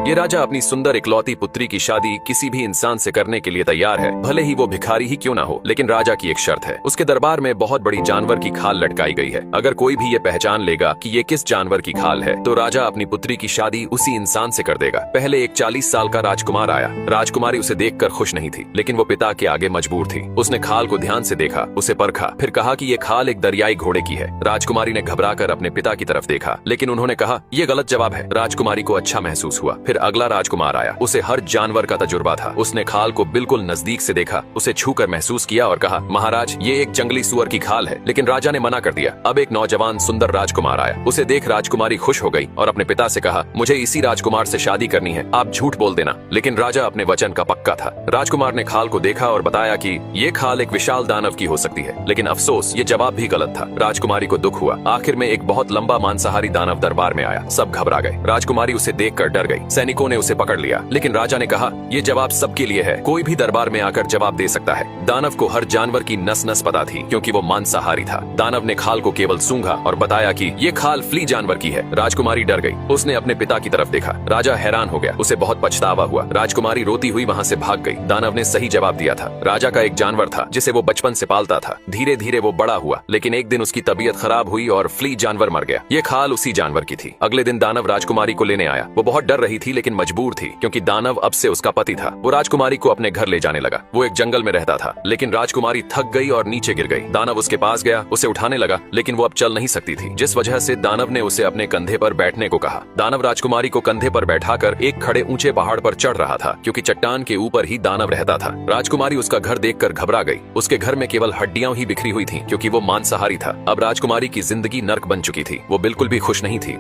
ये राजा अपनी सुंदर इकलौती पुत्री की शादी किसी भी इंसान से करने के लिए तैयार है, भले ही वो भिखारी ही क्यों ना हो। लेकिन राजा की एक शर्त है, उसके दरबार में बहुत बड़ी जानवर की खाल लटकाई गई है। अगर कोई भी ये पहचान लेगा कि ये किस जानवर की खाल है तो राजा अपनी पुत्री की शादी उसी इंसान से कर देगा। पहले एक 40 साल का राजकुमार आया। राजकुमारी उसे देखकर खुश नहीं थी, लेकिन वो पिता के आगे मजबूर थी। उसने खाल को ध्यान से देखा, उसे परखा, फिर कहा कि ये खाल एक दरियाई घोड़े की है। राजकुमारी ने घबराकर अपने पिता की तरफ देखा, लेकिन उन्होंने कहा ये गलत जवाब है। राजकुमारी को अच्छा महसूस हुआ। फिर अगला राजकुमार आया, उसे हर जानवर का तजुर्बा था। उसने खाल को बिल्कुल नजदीक से देखा, उसे छूकर महसूस किया और कहा, महाराज ये एक जंगली सुअर की खाल है। लेकिन राजा ने मना कर दिया। अब एक नौजवान सुंदर राजकुमार आया, उसे देख राजकुमारी खुश हो गई और अपने पिता से कहा, मुझे इसी राजकुमार से शादी करनी है, आप झूठ बोल देना। लेकिन राजा अपने वचन का पक्का था। राजकुमार ने खाल को देखा और बताया कि ये खाल एक विशाल दानव की हो सकती है। लेकिन अफसोस ये जवाब भी गलत था। राजकुमारी को दुख हुआ। आखिर में एक बहुत लंबा मांसाहारी दानव दरबार में आया। सब घबरा गए। राजकुमारी उसे देखकर डर गई। सैनिकों ने उसे पकड़ लिया, लेकिन राजा ने कहा, ये जवाब सबके लिए है, कोई भी दरबार में आकर जवाब दे सकता है। दानव को हर जानवर की नस नस पता थी, क्योंकि वो मांसाहारी था। दानव ने खाल को केवल सूंघा और बताया कि ये खाल फ्ली जानवर की है। राजकुमारी डर गई। उसने अपने पिता की तरफ देखा। राजा हैरान हो गया, उसे बहुत पछतावा हुआ। राजकुमारी रोती हुई वहाँ से भाग गई। दानव ने सही जवाब दिया था। राजा का एक जानवर था जिसे वो बचपन से पालता था। धीरे धीरे वो बड़ा हुआ, लेकिन एक दिन उसकी तबीयत खराब हुई और फ्ली जानवर मर गया। ये खाल उसी जानवर की थी। अगले दिन दानव राजकुमारी को लेने आया। वो बहुत डर रही थी, लेकिन मजबूर थी, क्योंकि दानव अब से उसका पति था। वो राजकुमारी को अपने घर ले जाने लगा। वो एक जंगल में रहता था, लेकिन राजकुमारी थक गई और नीचे गिर गई। दानव उसके पास गया, उसे उठाने लगा, लेकिन वो अब चल नहीं सकती थी, जिस वजह से दानव ने उसे अपने कंधे पर बैठने को कहा। दानव राजकुमारी को कंधे पर बैठाकर एक खड़े ऊंचे पहाड़ पर चढ़ रहा था, क्योंकि चट्टान के ऊपर ही दानव रहता था। राजकुमारी उसका घर देखकर घबरा गई। उसके घर में केवल हड्डियां ही बिखरी हुई थी, क्योंकि वो मांसाहारी था। अब राजकुमारी की जिंदगी नर्क बन चुकी थी। वो बिल्कुल भी खुश नहीं थी।